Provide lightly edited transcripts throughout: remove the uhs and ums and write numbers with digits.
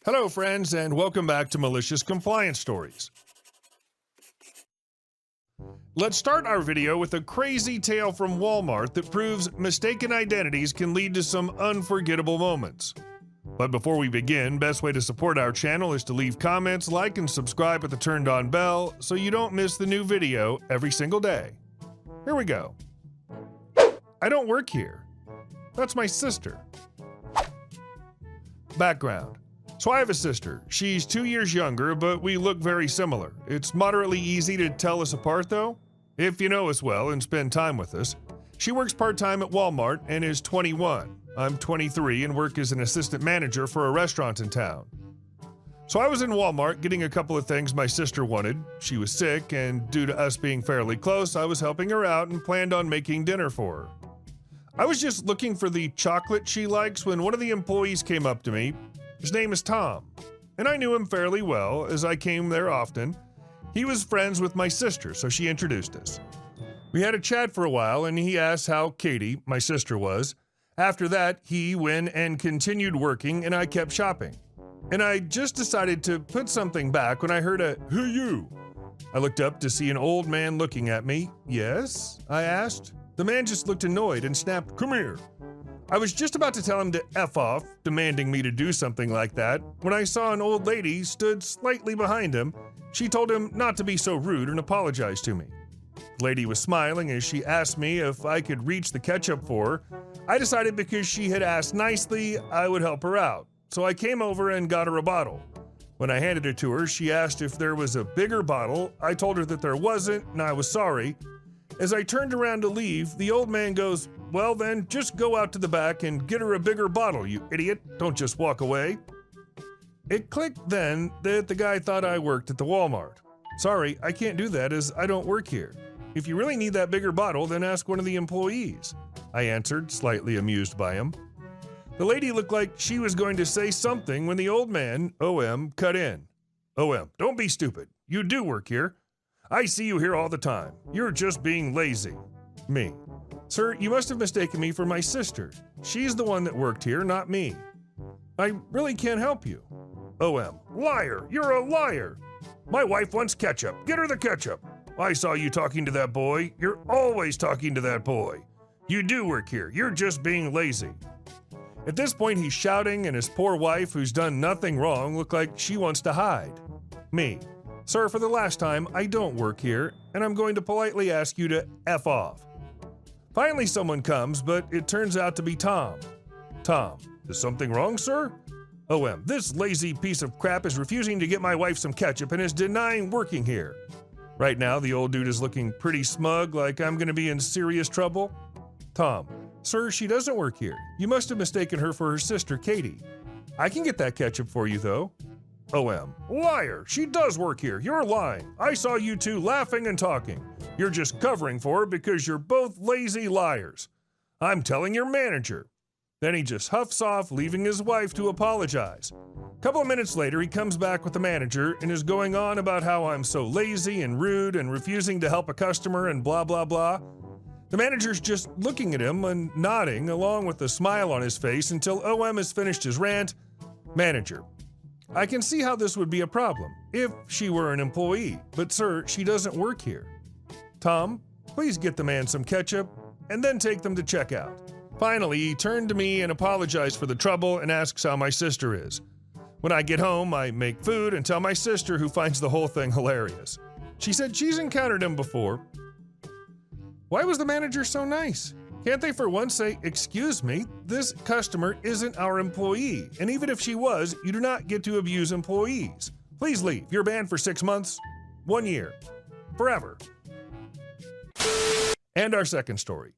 Hello, friends, and welcome back to Malicious Compliance Stories. Let's start our video with a crazy tale from Walmart that proves mistaken identities can lead to some unforgettable moments. But before we begin, best way to support our channel is to leave comments, like, and subscribe with the turned on bell so you don't miss the new video every single day. Here we go. I don't work here. That's my sister. Background. So I have a sister. She's 2 years younger, but we look very similar. It's moderately easy to tell us apart, though, if you know us well and spend time with us. She works part-time at Walmart and is 21. I'm 23 and work as an assistant manager for a restaurant in town. So I was in Walmart getting a couple of things my sister wanted. She was sick, and due to us being fairly close, I was helping her out and planned on making dinner for her. I was just looking for the chocolate she likes when one of the employees came up to me. His name is Tom, and I knew him fairly well as I came there often. He was friends with my sister, so she introduced us. We had a chat for a while, and he asked how Katie, my sister, was. After that, he went and continued working, and I kept shopping. And I just decided to put something back when I heard a, "Who you?" I looked up to see an old man looking at me. "Yes?" I asked. The man just looked annoyed and snapped, "Come here." I was just about to tell him to F off, demanding me to do something like that, when I saw an old lady stood slightly behind him. She told him not to be so rude and apologized to me. The lady was smiling as she asked me if I could reach the ketchup for her. I decided because she had asked nicely, I would help her out. So I came over and got her a bottle. When I handed it to her, she asked if there was a bigger bottle. I told her that there wasn't, and I was sorry. As I turned around to leave, the old man goes, "Well then, just go out to the back and get her a bigger bottle, you idiot. Don't just walk away." It clicked then that the guy thought I worked at the Walmart. "Sorry, I can't do that as I don't work here. If you really need that bigger bottle, then ask one of the employees," I answered, slightly amused by him. The lady looked like she was going to say something when the old man, OM, cut in. "OM, don't be stupid. You do work here. I see you here all the time. You're just being lazy." Me. "Sir, you must have mistaken me for my sister. She's the one that worked here, not me. I really can't help you." OM. "Liar! You're a liar! My wife wants ketchup. Get her the ketchup. I saw you talking to that boy. You're always talking to that boy. You do work here. You're just being lazy." At this point, he's shouting, and his poor wife, who's done nothing wrong, looked like she wants to hide. Me. "Sir, for the last time, I don't work here, and I'm going to politely ask you to F off." Finally, someone comes, but it turns out to be Tom. Tom. "Is something wrong, sir?" OM. "This lazy piece of crap is refusing to get my wife some ketchup and is denying working here." Right now, the old dude is looking pretty smug, like I'm going to be in serious trouble. Tom. "Sir, she doesn't work here. You must have mistaken her for her sister, Katie. I can get that ketchup for you, though." OM. "Liar! She does work here. You're lying. I saw you two laughing and talking. You're just covering for her because you're both lazy liars. I'm telling your manager." Then he just huffs off, leaving his wife to apologize. A couple of minutes later, he comes back with the manager and is going on about how I'm so lazy and rude and refusing to help a customer and blah, blah, blah. The manager's just looking at him and nodding along with a smile on his face until OM has finished his rant. Manager. "I can see how this would be a problem if she were an employee, but sir, she doesn't work here." Tom, "Please get the man some ketchup and then take them to checkout." Finally, he turned to me and apologized for the trouble and asks how my sister is. When I get home, I make food and tell my sister, who finds the whole thing hilarious. She said she's encountered him before. Why was the manager so nice? Can't they for once say, "Excuse me, this customer isn't our employee, and even if she was, you do not get to abuse employees. Please leave. You're banned for 6 months, 1 year, forever." And our second story.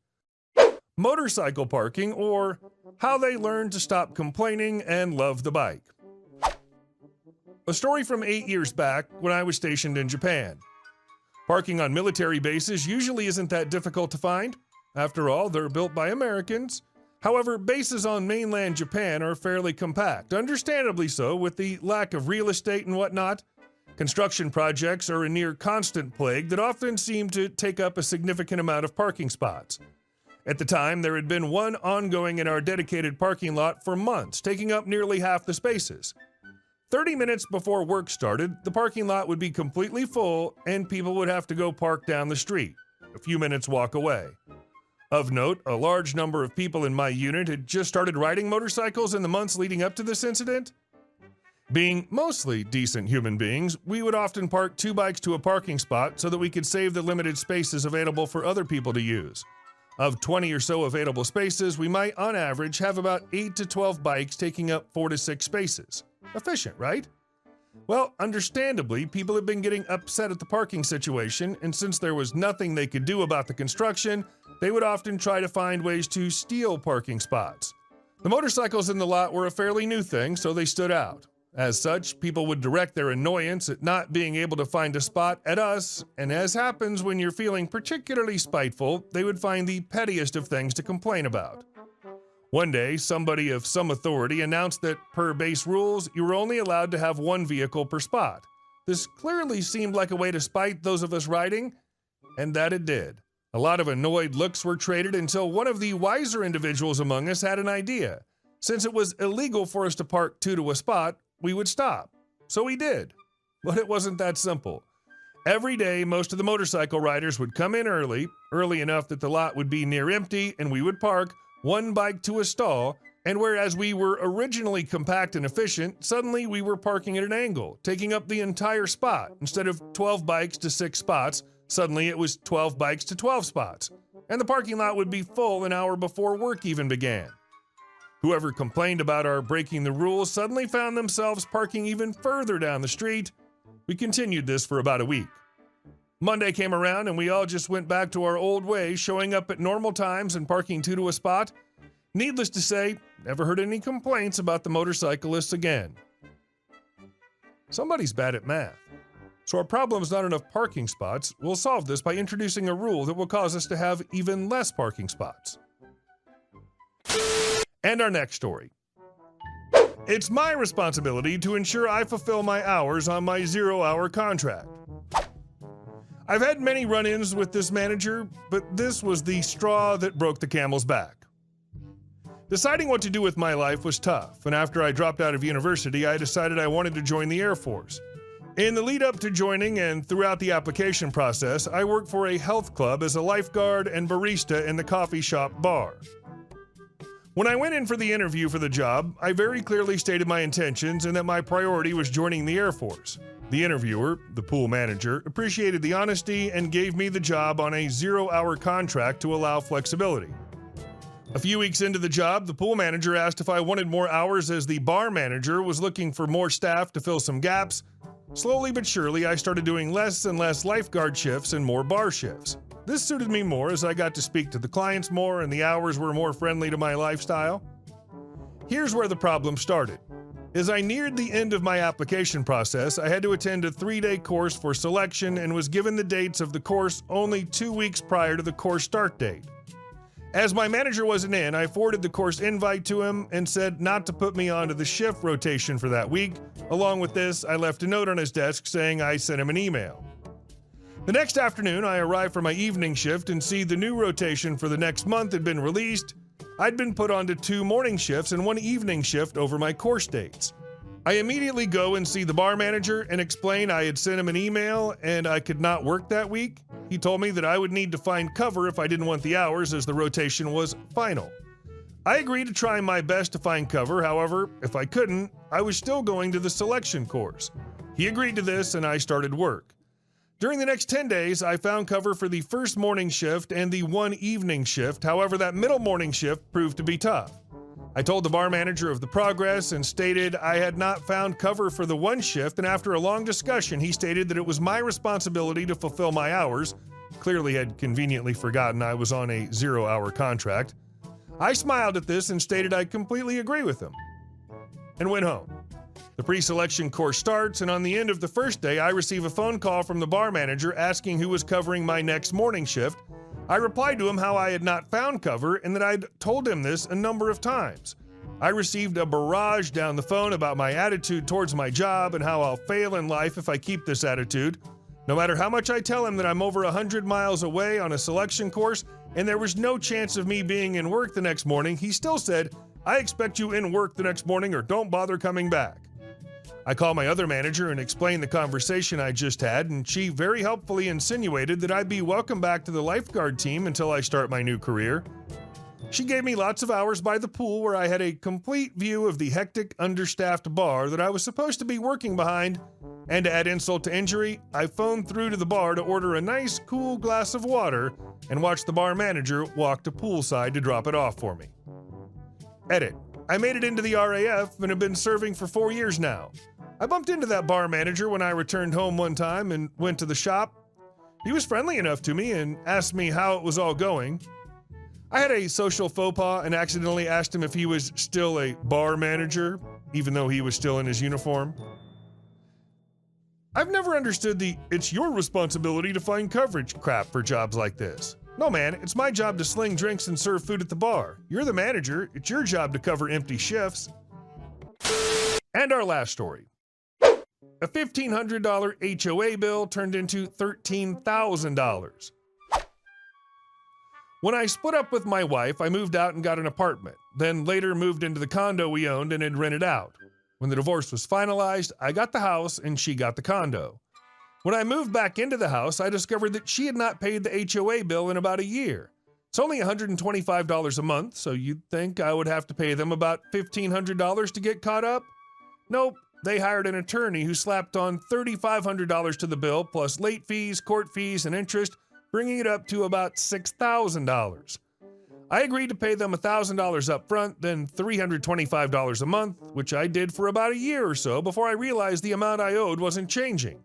Motorcycle parking, or how they learned to stop complaining and love the bike. A story from 8 years back when I was stationed in Japan. Parking on military bases usually isn't that difficult to find. After all, they're built by Americans. However, bases on mainland Japan are fairly compact, understandably so with the lack of real estate and whatnot. Construction projects are a near constant plague that often seem to take up a significant amount of parking spots. At the time, there had been one ongoing in our dedicated parking lot for months, taking up nearly half the spaces. 30 minutes before work started, the parking lot would be completely full and people would have to go park down the street, a few minutes walk away. Of note, a large number of people in my unit had just started riding motorcycles in the months leading up to this incident. Being mostly decent human beings, we would often park 2 bikes to a parking spot so that we could save the limited spaces available for other people to use. Of 20 or so available spaces, we might, on average, have about 8 to 12 bikes taking up 4 to 6 spaces. Efficient, right? Well, understandably, people have been getting upset at the parking situation, and since there was nothing they could do about the construction, they would often try to find ways to steal parking spots. The motorcycles in the lot were a fairly new thing, so they stood out. As such, people would direct their annoyance at not being able to find a spot at us, and as happens when you're feeling particularly spiteful, they would find the pettiest of things to complain about. One day, somebody of some authority announced that, per base rules, you were only allowed to have 1 vehicle per spot. This clearly seemed like a way to spite those of us riding, and that it did. A lot of annoyed looks were traded until one of the wiser individuals among us had an idea. Since it was illegal for us to park 2 to a spot, we would stop. So we did. But it wasn't that simple. Every day, most of the motorcycle riders would come in early enough that the lot would be near empty, and we would park 1 bike to a stall, and whereas we were originally compact and efficient, suddenly we were parking at an angle, taking up the entire spot. Instead of 12 bikes to 6 spots, suddenly it was 12 bikes to 12 spots, and the parking lot would be full an hour before work even began. Whoever complained about our breaking the rules suddenly found themselves parking even further down the street. We continued this for about a week. Monday came around and we all just went back to our old ways, showing up at normal times and parking 2 to a spot. Needless to say, never heard any complaints about the motorcyclists again. Somebody's bad at math. So our problem's not enough parking spots. We'll solve this by introducing a rule that will cause us to have even less parking spots. And our next story. It's my responsibility to ensure I fulfill my hours on my 0-hour contract. I've had many run-ins with this manager, but this was the straw that broke the camel's back. Deciding what to do with my life was tough, and after I dropped out of university, I decided I wanted to join the Air Force. In the lead up to joining and throughout the application process, I worked for a health club as a lifeguard and barista in the coffee shop bar. When I went in for the interview for the job, I very clearly stated my intentions and that my priority was joining the Air Force. The interviewer, the pool manager, appreciated the honesty and gave me the job on a 0-hour contract to allow flexibility. A few weeks into the job, the pool manager asked if I wanted more hours as the bar manager was looking for more staff to fill some gaps. Slowly but surely, I started doing less and less lifeguard shifts and more bar shifts. This suited me more as I got to speak to the clients more and the hours were more friendly to my lifestyle. Here's where the problem started. As I neared the end of my application process, I had to attend a 3-day course for selection and was given the dates of the course only 2 weeks prior to the course start date. As my manager wasn't in, I forwarded the course invite to him and said not to put me onto the shift rotation for that week. Along with this, I left a note on his desk saying I sent him an email. The next afternoon, I arrived for my evening shift and see the new rotation for the next month had been released. I'd been put onto 2 morning shifts and 1 evening shift over my course dates. I immediately go and see the bar manager and explain I had sent him an email and I could not work that week. He told me that I would need to find cover if I didn't want the hours as the rotation was final. I agreed to try my best to find cover, however, if I couldn't, I was still going to the selection course. He agreed to this and I started work. During the next 10 days, I found cover for the first morning shift and the 1 evening shift, however that middle morning shift proved to be tough. I told the bar manager of the progress and stated I had not found cover for the 1 shift, and after a long discussion he stated that it was my responsibility to fulfill my hours, clearly had conveniently forgotten I was on a 0-hour contract. I smiled at this and stated I completely agree with him, and went home. The pre-selection course starts, and on the end of the first day, I receive a phone call from the bar manager asking who was covering my next morning shift. I replied to him how I had not found cover and that I'd told him this a number of times. I received a barrage down the phone about my attitude towards my job and how I'll fail in life if I keep this attitude. No matter how much I tell him that I'm over 100 miles away on a selection course and there was no chance of me being in work the next morning, he still said, "I expect you in work the next morning or don't bother coming back." I called my other manager and explained the conversation I just had, and she very helpfully insinuated that I'd be welcome back to the lifeguard team until I start my new career. She gave me lots of hours by the pool where I had a complete view of the hectic, understaffed bar that I was supposed to be working behind, and to add insult to injury, I phoned through to the bar to order a nice, cool glass of water and watched the bar manager walk to poolside to drop it off for me. Edit. I made it into the RAF and have been serving for 4 years now. I bumped into that bar manager when I returned home one time and went to the shop. He was friendly enough to me and asked me how it was all going. I had a social faux pas and accidentally asked him if he was still a bar manager, even though he was still in his uniform. I've never understood the "it's your responsibility to find coverage" crap for jobs like this. No man, it's my job to sling drinks and serve food at the bar. You're the manager, it's your job to cover empty shifts. And our last story. A $1,500 HOA bill turned into $13,000. When I split up with my wife, I moved out and got an apartment, then later moved into the condo we owned and had rented out. When the divorce was finalized, I got the house and she got the condo. When I moved back into the house, I discovered that she had not paid the HOA bill in about a year. It's only $125 a month, so you'd think I would have to pay them about $1,500 to get caught up? Nope, they hired an attorney who slapped on $3,500 to the bill, plus late fees, court fees, and interest, bringing it up to about $6,000. I agreed to pay them $1,000 up front, then $325 a month, which I did for about a year or so before I realized the amount I owed wasn't changing.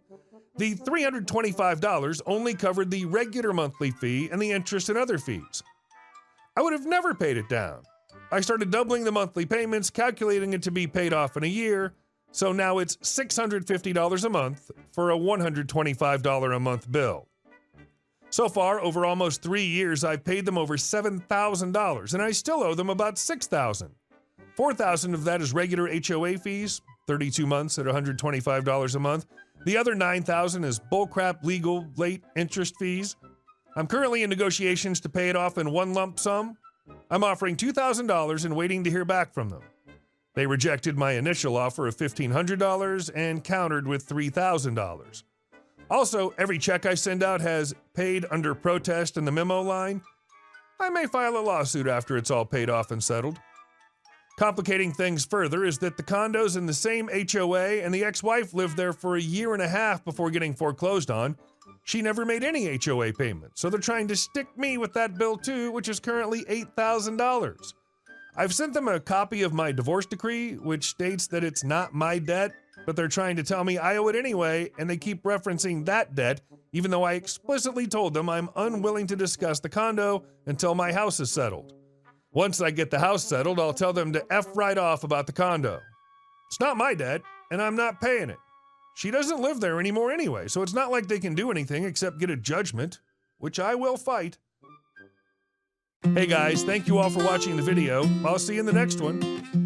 The $325 only covered the regular monthly fee and the interest and other fees. I would have never paid it down. I started doubling the monthly payments, calculating it to be paid off in a year, so now it's $650 a month for a $125 a month bill. So far, over almost 3 years, I've paid them over $7,000, and I still owe them about $6,000. $4,000 of that is regular HOA fees, 32 months at $125 a month. The other $9,000 is bullcrap legal late interest fees. I'm currently in negotiations to pay it off in one lump sum. I'm offering $2,000 and waiting to hear back from them. They rejected my initial offer of $1,500 and countered with $3,000. Also, every check I send out has "paid under protest" in the memo line. I may file a lawsuit after it's all paid off and settled. Complicating things further is that the condo's in the same HOA and the ex-wife lived there for a year and a half before getting foreclosed on. She never made any HOA payment, so they're trying to stick me with that bill too, which is currently $8,000. I've sent them a copy of my divorce decree, which states that it's not my debt, but they're trying to tell me I owe it anyway, and they keep referencing that debt, even though I explicitly told them I'm unwilling to discuss the condo until my house is settled. Once I get the house settled, I'll tell them to F right off about the condo. It's not my debt, and I'm not paying it. She doesn't live there anymore anyway, so it's not like they can do anything except get a judgment, which I will fight. Hey guys, thank you all for watching the video. I'll see you in the next one.